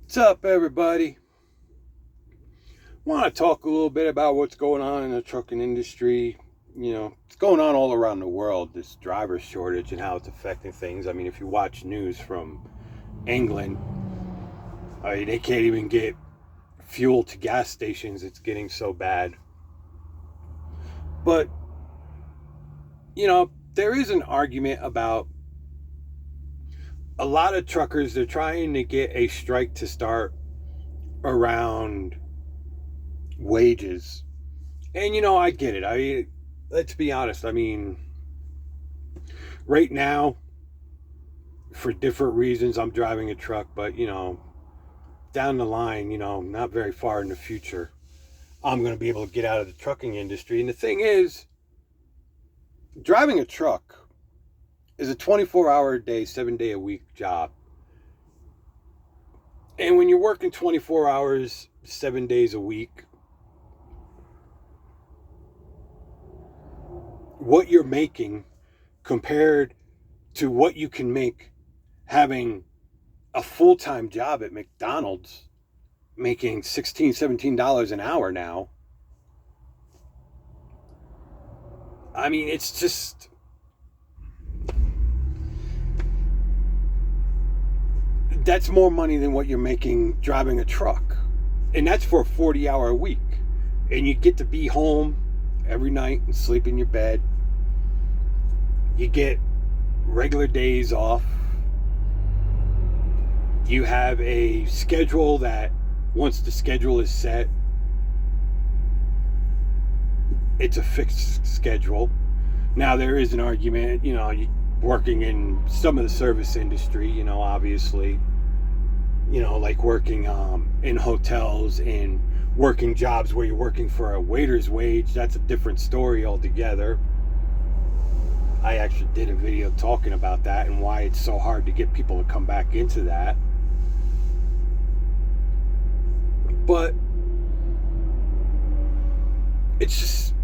What's up, everybody? Want to talk a little bit about what's going on in the trucking industry. It's going on all around the world, this driver shortage and how it's affecting things. I mean, if you watch news from England, they can't even get fuel to gas stations. It's getting so bad. But, there is an argument about a lot of truckers. They're trying to get a strike to start around wages. And I get it. Let's be honest. Right now, for different reasons, I'm driving a truck, but down the line, not very far in the future, I'm going to be able to get out of the trucking industry. And the thing is, driving a truck is a 24-hour a day, 7-day a week job. And when you're working 24 hours, 7 days a week, what you're making compared to what you can make having a full-time job at McDonald's, making $16, $17 an hour now. It's just, that's more money than what you're making driving a truck. And that's for a 40-hour a week. And you get to be home every night and sleep in your bed. You get regular days off. You have a schedule that once the schedule is set, it's a fixed schedule. Now there is an argument, working in some of the service industry, obviously, like working in hotels and working jobs where you're working for a waiter's wage. That's a different story altogether. I actually did a video talking about that and why it's so hard to get people to come back into that. But it's just,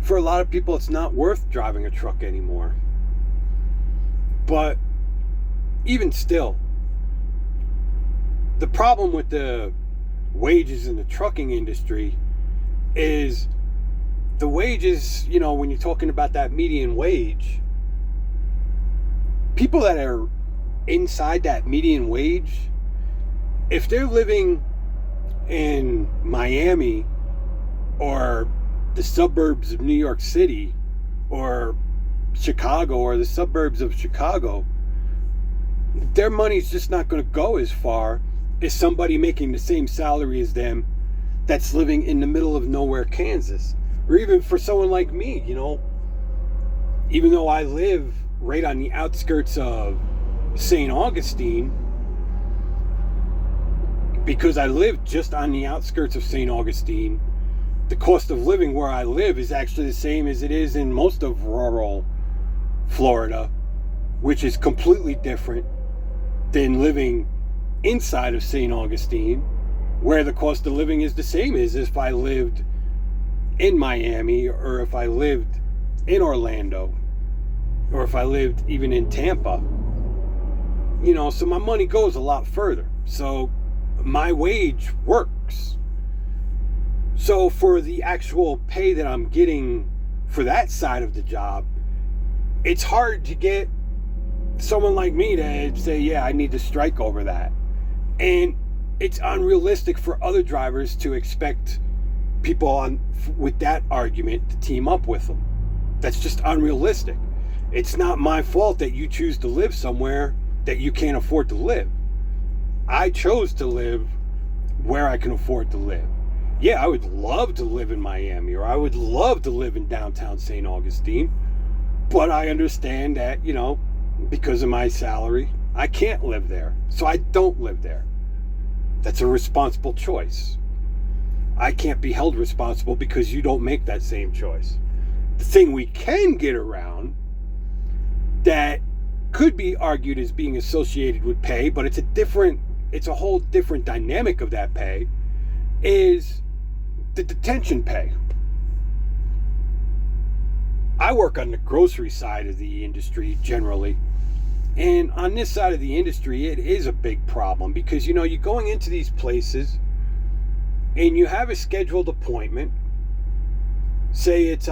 for a lot of people, it's not worth driving a truck anymore. But even still, the problem with the wages in the trucking industry is the wages, when you're talking about that median wage, people that are inside that median wage, if they're living in Miami or the suburbs of New York City or Chicago or the suburbs of Chicago, their money's just not going to go as far as somebody making the same salary as them that's living in the middle of nowhere, Kansas. Or even for someone like me, even though I live right on the outskirts of St. Augustine, because I live just on the outskirts of St. Augustine, the cost of living where I live is actually the same as it is in most of rural Florida, which is completely different than living inside of St. Augustine, where the cost of living is the same as if I lived in Miami, or if I lived in Orlando, or if I lived even in Tampa. So my money goes a lot further. So my wage works. So for the actual pay that I'm getting for that side of the job, it's hard to get someone like me to say, yeah, I need to strike over that. And it's unrealistic for other drivers to expect people with that argument to team up with them. That's just unrealistic. It's not my fault that you choose to live somewhere that you can't afford to live. I chose to live where I can afford to live. Yeah, I would love to live in Miami, or I would love to live in downtown St. Augustine, but I understand that, because of my salary, I can't live there. So I don't live there. That's a responsible choice. I can't be held responsible because you don't make that same choice. The thing we can get around that could be argued as being associated with pay, but it's a whole different dynamic of that pay, is the detention pay. I work on the grocery side of the industry generally, And on this side of the industry, it is a big problem because, you're going into these places and you have a scheduled appointment. Say it's,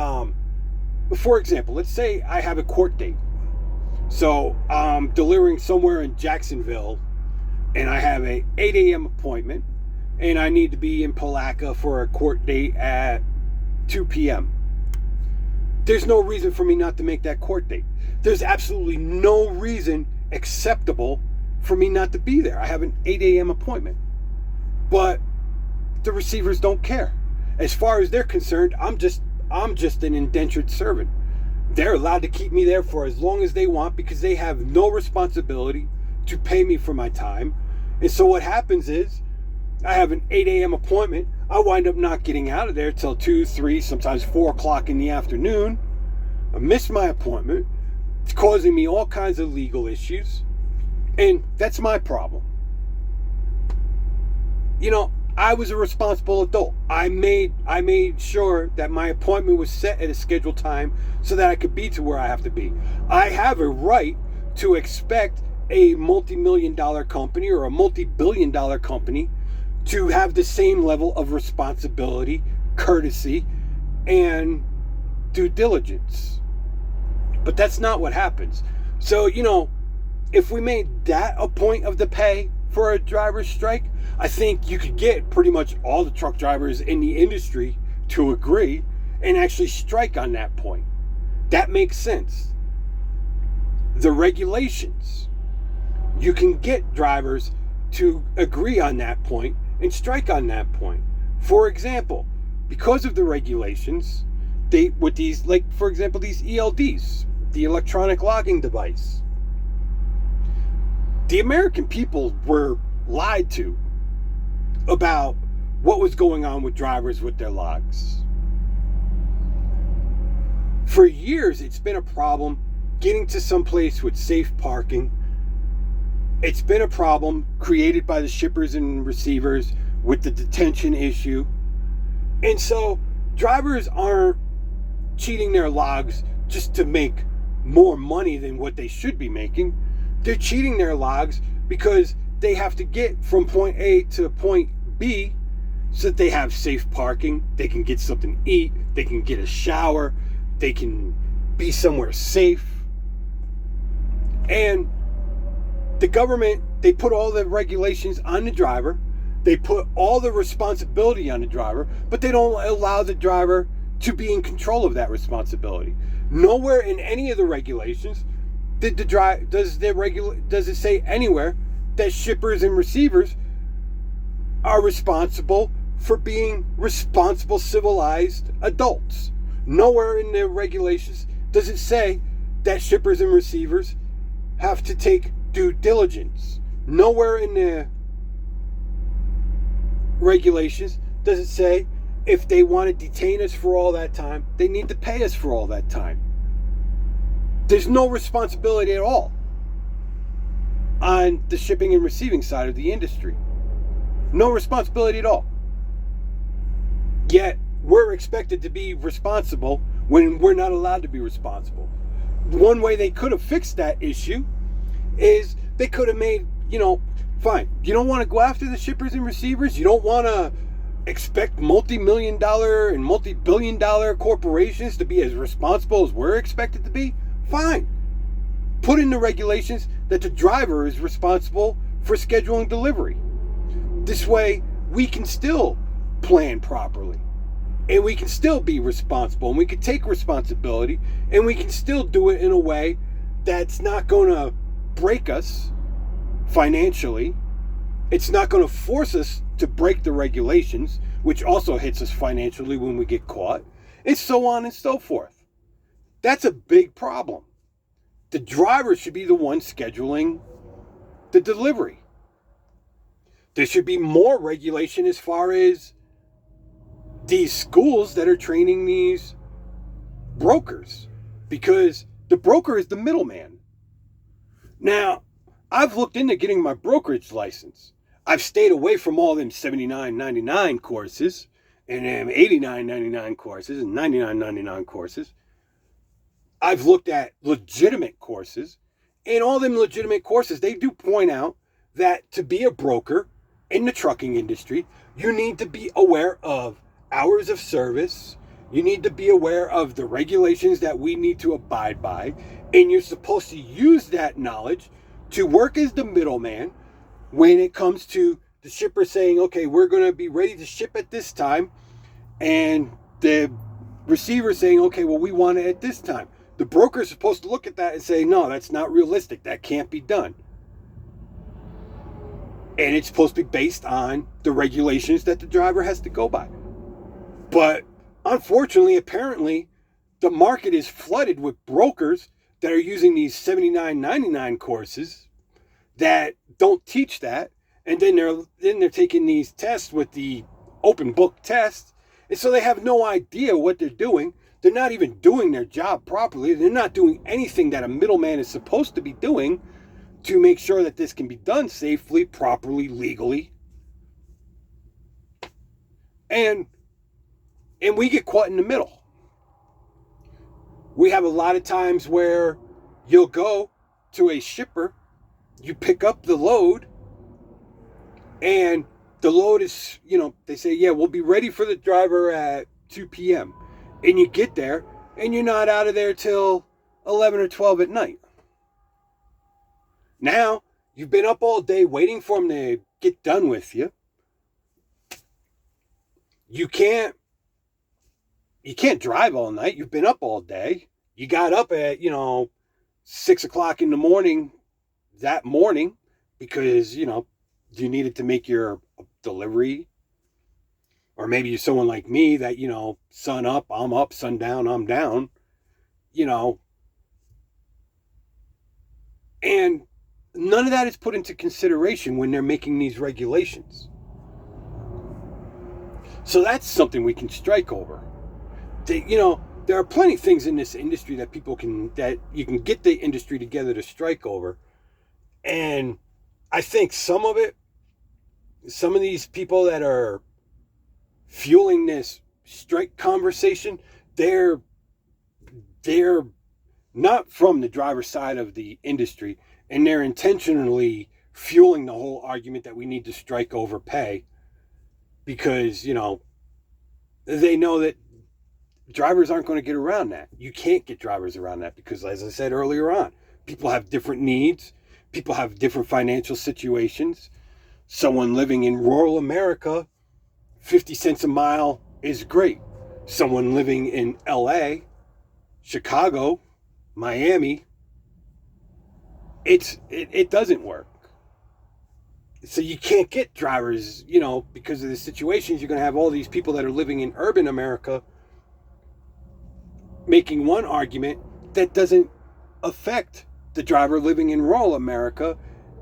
for example, let's say I have a court date. So I'm delivering somewhere in Jacksonville and I have a 8 a.m. appointment and I need to be in Palatka for a court date at 2 p.m. There's no reason for me not to make that court date. There's absolutely no reason acceptable for me not to be there. I have an 8 a.m. appointment. But the receivers don't care. As far as they're concerned, I'm just an indentured servant. They're allowed to keep me there for as long as they want because they have no responsibility to pay me for my time. And so what happens is I have an 8 a.m. appointment. I wind up not getting out of there till 2, 3, sometimes 4 o'clock in the afternoon. I miss my appointment. It's causing me all kinds of legal issues. And that's my problem. I was a responsible adult. I made sure that my appointment was set at a scheduled time so that I could be to where I have to be. I have a right to expect a multi-million-dollar company or a multi-billion-dollar company to have the same level of responsibility, courtesy, and due diligence. But that's not what happens. So, if we made that a point of the pay for a driver's strike, I think you could get pretty much all the truck drivers in the industry to agree and actually strike on that point. That makes sense. The regulations, you can get drivers to agree on that point and strike on that point. For example, because of the regulations, these ELDs, the electronic logging device, the American people were lied to about what was going on with drivers with their logs. For years, it's been a problem getting to some place with safe parking. It's been a problem created by the shippers and receivers with the detention issue. And so drivers aren't cheating their logs just to make more money than what they should be making. They're cheating their logs because they have to get from point A to point B so that they have safe parking, they can get something to eat, they can get a shower, they can be somewhere safe. And the government, they put all the regulations on the driver, they put all the responsibility on the driver, but they don't allow the driver to be in control of that responsibility. Nowhere in any of the regulations does it say anywhere that shippers and receivers are responsible for being responsible, civilized adults. Nowhere in the regulations does it say that shippers and receivers have to take due diligence. Nowhere in the regulations does it say if they want to detain us for all that time, they need to pay us for all that time. There's no responsibility at all on the shipping and receiving side of the industry. No responsibility at all. Yet, we're expected to be responsible when we're not allowed to be responsible. One way they could have fixed that issue is they could have made, fine. You don't want to go after the shippers and receivers. You don't want to expect multi-million-dollar and multi-billion-dollar corporations to be as responsible as we're expected to be. Fine. Put in the regulations that the driver is responsible for scheduling delivery. This way, we can still plan properly. And we can still be responsible. And we can take responsibility. And we can still do it in a way that's not going to break us financially. It's not going to force us to break the regulations, which also hits us financially when we get caught. And so on and so forth. That's a big problem. The driver should be the one scheduling the delivery. There should be more regulation as far as these schools that are training these brokers, because the broker is the middleman. Now, I've looked into getting my brokerage license. I've stayed away from all them $79.99 courses and them $89.99 courses and $99.99 courses. I've looked at legitimate courses, in all them legitimate courses, they do point out that to be a broker in the trucking industry, you need to be aware of hours of service. You need to be aware of the regulations that we need to abide by. And you're supposed to use that knowledge to work as the middleman when it comes to the shipper saying, okay, we're going to be ready to ship at this time. And the receiver saying, okay, well, we want it at this time. The broker is supposed to look at that and say, no, that's not realistic. That can't be done. And it's supposed to be based on the regulations that the driver has to go by. But unfortunately, apparently, the market is flooded with brokers that are using these $79.99 courses that don't teach that. And then they're taking these tests with the open book tests. And so they have no idea what they're doing. They're not even doing their job properly. They're not doing anything that a middleman is supposed to be doing to make sure that this can be done safely, properly, legally. And we get caught in the middle. We have a lot of times where you'll go to a shipper, you pick up the load, and the load is, they say, yeah, we'll be ready for the driver at 2 p.m. And you get there, and you're not out of there till 11 or 12 at night. Now, you've been up all day waiting for them to get done with you. You can't drive all night. You've been up all day. You got up at, 6 o'clock in the morning that morning because, you needed to make your delivery. Or maybe you're someone like me that, sun up, I'm up, sun down, I'm down. And none of that is put into consideration when they're making these regulations. So that's something we can strike over. There are plenty of things in this industry that you can get the industry together to strike over. And I think some of these people that are fueling this strike conversation, they're not from the driver's side of the industry, and they're intentionally fueling the whole argument that we need to strike over pay because, they know that drivers aren't going to get around that. You can't get drivers around that because, as I said earlier on, people have different needs. People have different financial situations. Someone living in rural America, 50 cents a mile is great. Someone living in LA, Chicago, Miami, it doesn't work. So you can't get drivers, because of the situations. You're going to have all these people that are living in urban America making one argument that doesn't affect the driver living in rural America.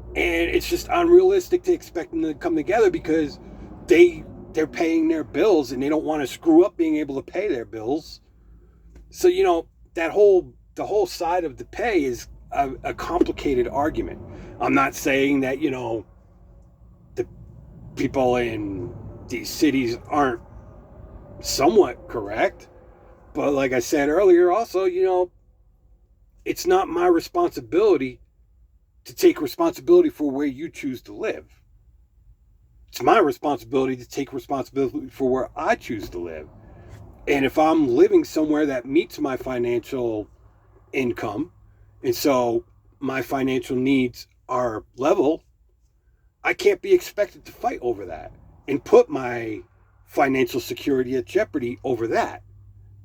And it's just unrealistic to expect them to come together because they're paying their bills and they don't want to screw up being able to pay their bills. So, the whole side of the pay is a complicated argument. I'm not saying that, the people in these cities aren't somewhat correct. But like I said earlier, also, it's not my responsibility to take responsibility for where you choose to live. It's my responsibility to take responsibility for where I choose to live. And if I'm living somewhere that meets my financial income, and so my financial needs are level, I can't be expected to fight over that and put my financial security at jeopardy over that.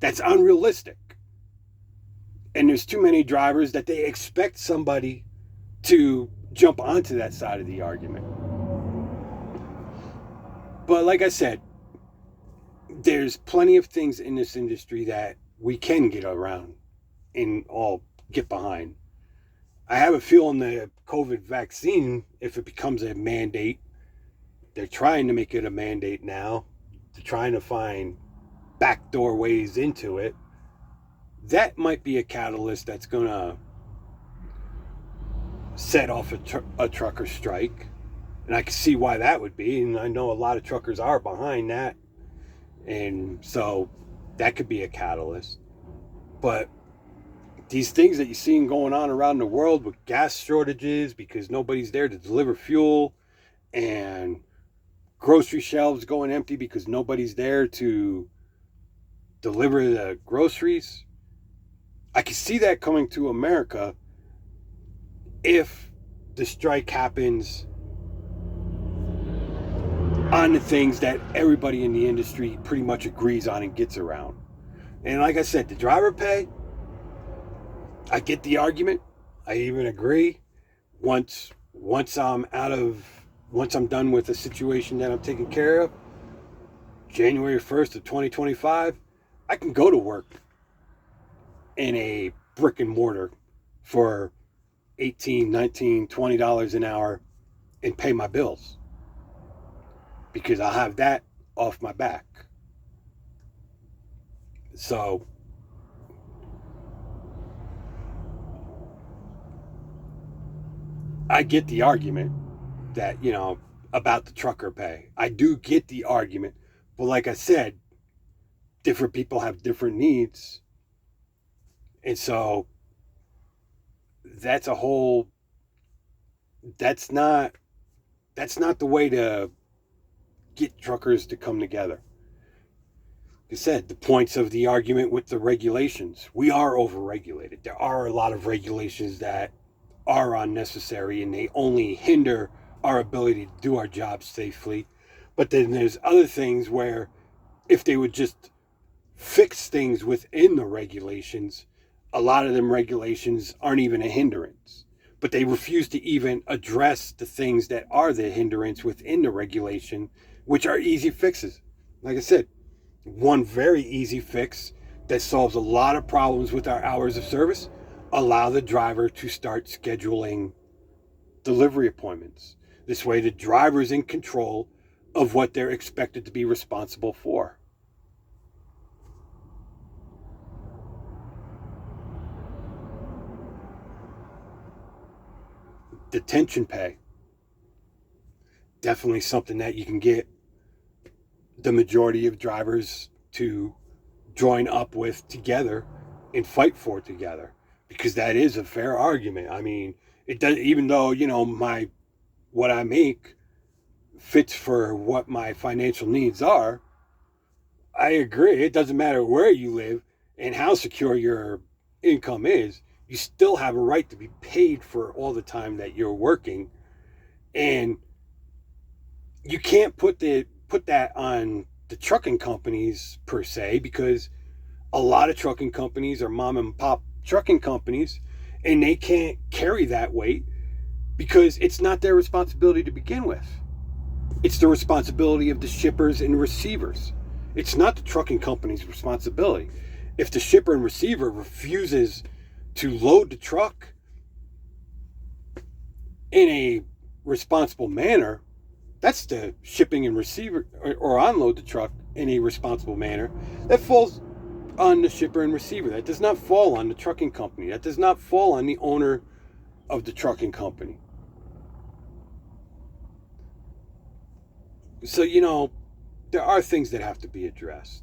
That's unrealistic. And there's too many drivers that they expect somebody to jump onto that side of the argument. But like I said, there's plenty of things in this industry that we can get around and all get behind. I have a feeling the COVID vaccine, if it becomes a mandate, they're trying to make it a mandate now. They're trying to find backdoor ways into it. That might be a catalyst that's going to set off a trucker strike. And I can see why that would be. And I know a lot of truckers are behind that. And so that could be a catalyst. But these things that you're seeing going on around the world with gas shortages because nobody's there to deliver fuel, and grocery shelves going empty because nobody's there to deliver the groceries. I can see that coming to America if the strike happens on the things that everybody in the industry pretty much agrees on and gets around. And like I said, the driver pay, I get the argument. I even agree. Once I'm done with the situation that I'm taking care of, January 1st of 2025, I can go to work in a brick and mortar for $18, $19, $20 an hour and pay my bills because I'll have that off my back. So I get the argument that, about the trucker pay. I do get the argument. But like I said, different people have different needs. And so that's not the way to get truckers to come together. Like I said, the points of the argument with the regulations. We are overregulated. There are a lot of regulations that are unnecessary and they only hinder our ability to do our jobs safely. But then there's other things where if they would just fix things within the regulations, a lot of them regulations aren't even a hindrance. But they refuse to even address the things that are the hindrance within the regulation, which are easy fixes. Like I said, one very easy fix that solves a lot of problems with our hours of service: allow the driver to start scheduling delivery appointments. This way the driver's in control of what they're expected to be responsible for. Detention pay. Definitely something that you can get the majority of drivers to join up with together and fight for together, because that is a fair argument. I mean, it does, even though, what I make fits for what my financial needs are. I agree. It doesn't matter where you live and how secure your income is. You still have a right to be paid for all the time that you're working. And you can't put that on the trucking companies per se, because a lot of trucking companies are mom and pop trucking companies and they can't carry that weight because it's not their responsibility to begin with. It's the responsibility of the shippers and receivers. It's not the trucking company's responsibility. If the shipper and receiver refuses to load the truck in a responsible manner, that's the shipping and receiver, or unload the truck in a responsible manner. That falls on the shipper and receiver. That does not fall on the trucking company. That does not fall on the owner of the trucking company. So, there are things that have to be addressed.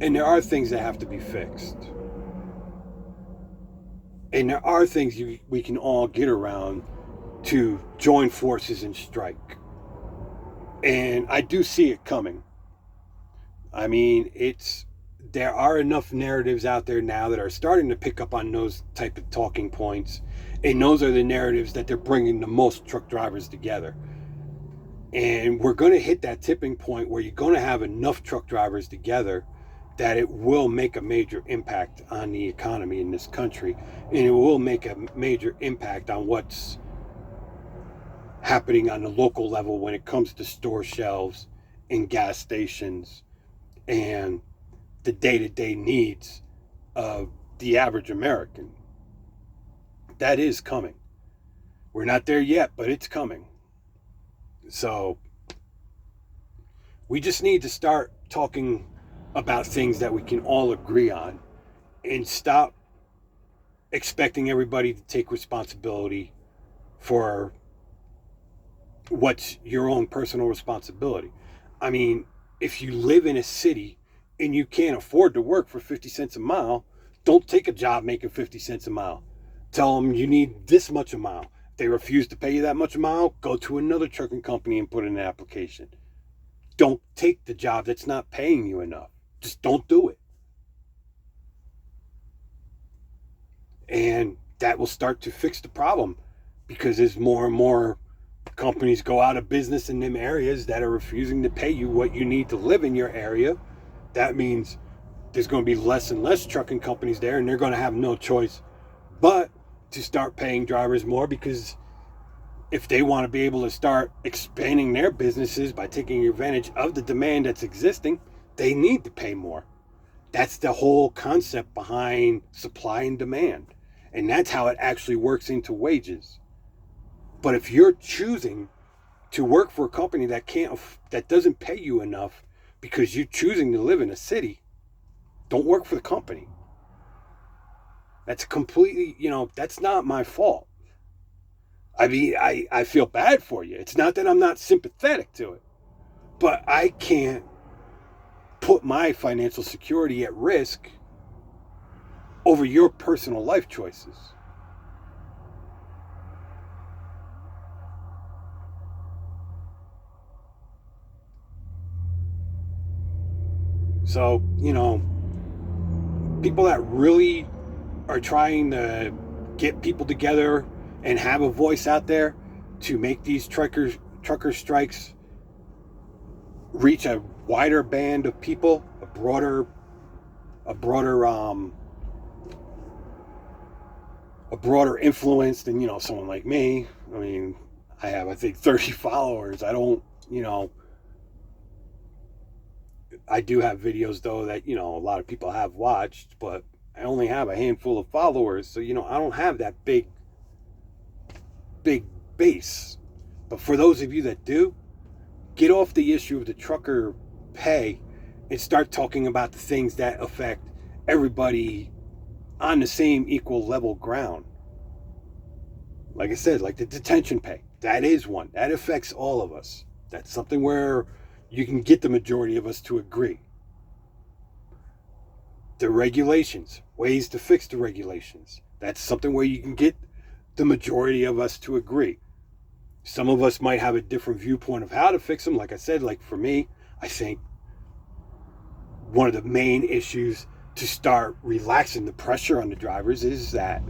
And there are things that have to be fixed. And there are things we can all get around to join forces and strike. And I do see it coming. I mean, there are enough narratives out there now that are starting to pick up on those type of talking points. And those are the narratives that they're bringing the most truck drivers together. And we're going to hit that tipping point where you're going to have enough truck drivers together that it will make a major impact on the economy in this country. And it will make a major impact on what's happening on the local level when it comes to store shelves and gas stations and the day-to-day needs of the average American. That is coming. We're not there yet, but it's coming. So we just need to start talking about things that we can all agree on and stop expecting everybody to take responsibility for what's your own personal responsibility. I mean, if you live in a city and you can't afford to work for 50 cents a mile, don't take a job making 50 cents a mile. Tell them you need this much a mile. If they refuse to pay you that much a mile, go to another trucking company and put in an application. Don't take the job that's not paying you enough. Just don't do it. And that will start to fix the problem, because as more and more companies go out of business in them areas that are refusing to pay you what you need to live in your area, that means there's going to be less and less trucking companies there, and they're going to have no choice but to start paying drivers more, because if they want to be able to start expanding their businesses by taking advantage of the demand that's existing, they need to pay more. That's the whole concept behind supply and demand. And that's how it actually works into wages. But if you're choosing to work for a company that doesn't pay you enough because you're choosing to live in a city, don't work for the company. That's completely, that's not my fault. I mean, I feel bad for you. It's not that I'm not sympathetic to it, but I can't put my financial security at risk over your personal life choices. So, people that really are trying to get people together and have a voice out there to make these trucker strikes reach a wider band of people, a broader influence than someone like me. I mean, I have, I think, 30 followers. I don't, I do have videos though that a lot of people have watched, but I only have a handful of followers, so I don't have that big base. But for those of you that do, get off the issue of the trucker pay and start talking about the things that affect everybody on the same equal level ground. Like I said, like the detention pay, that is one that affects all of us. That's something where you can get the majority of us to agree. The regulations, ways to fix the regulations, that's something where you can get the majority of us to agree. Some of us might have a different viewpoint of how to fix them. Like I said, like for me, I think one of the main issues to start relaxing the pressure on the drivers is that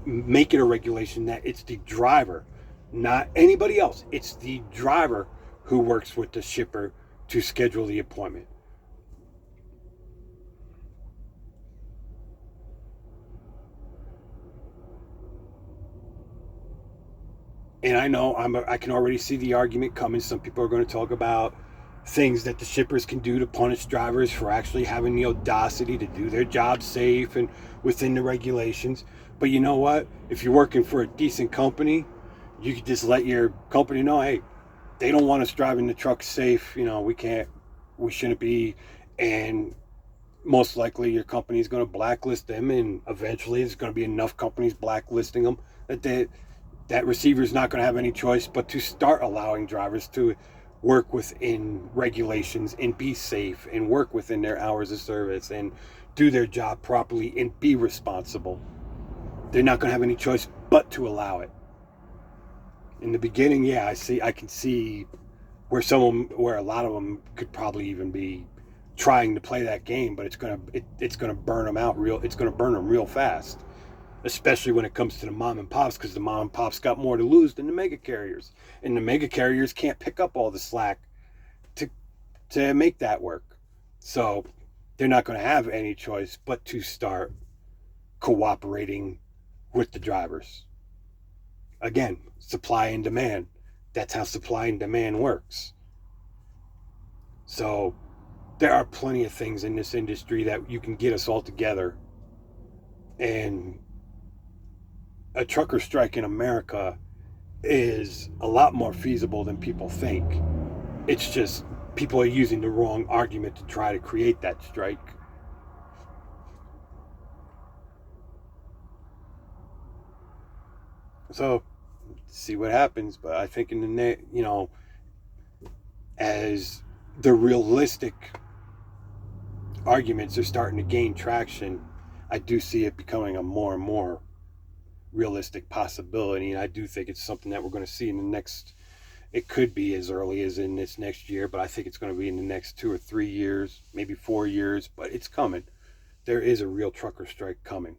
make it a regulation that it's the driver, not anybody else. It's the driver who works with the shipper to schedule the appointment. And I know I can already see the argument coming. Some people are going to talk about things that the shippers can do to punish drivers for actually having the audacity to do their job safe and within the regulations. But you know what? If you're working for a decent company, you could just let your company know, hey, they don't want us driving the truck safe. We shouldn't be. And most likely your company is going to blacklist them. And eventually there's going to be enough companies blacklisting them that receiver's not going to have any choice but to start allowing drivers to work within regulations and be safe and work within their hours of service and do their job properly and be responsible. They're not going to have any choice but to allow it. In the beginning, yeah, I can see where a lot of them could probably even be trying to play that game, but it's gonna burn them out it's gonna burn them real fast, especially when it comes to the mom and pops, because the mom and pops got more to lose than the mega carriers, and the mega carriers can't pick up all the slack to make that work. So they're not going to have any choice but to start cooperating with the drivers. Again, supply and demand. That's how supply and demand works. So there are plenty of things in this industry that you can get us all together, and a trucker strike in America is a lot more feasible than people think. It's just people are using the wrong argument to try to create that strike. So, see what happens. But I think in the as the realistic arguments are starting to gain traction, I do see it becoming a more and more realistic possibility. And I do think it's something that we're going to see in the next, it could be as early as in this next year, but I think it's going to be in the next 2 or 3 years, maybe 4 years, but it's coming. There is a real trucker strike coming.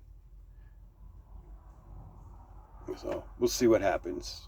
So we'll see what happens.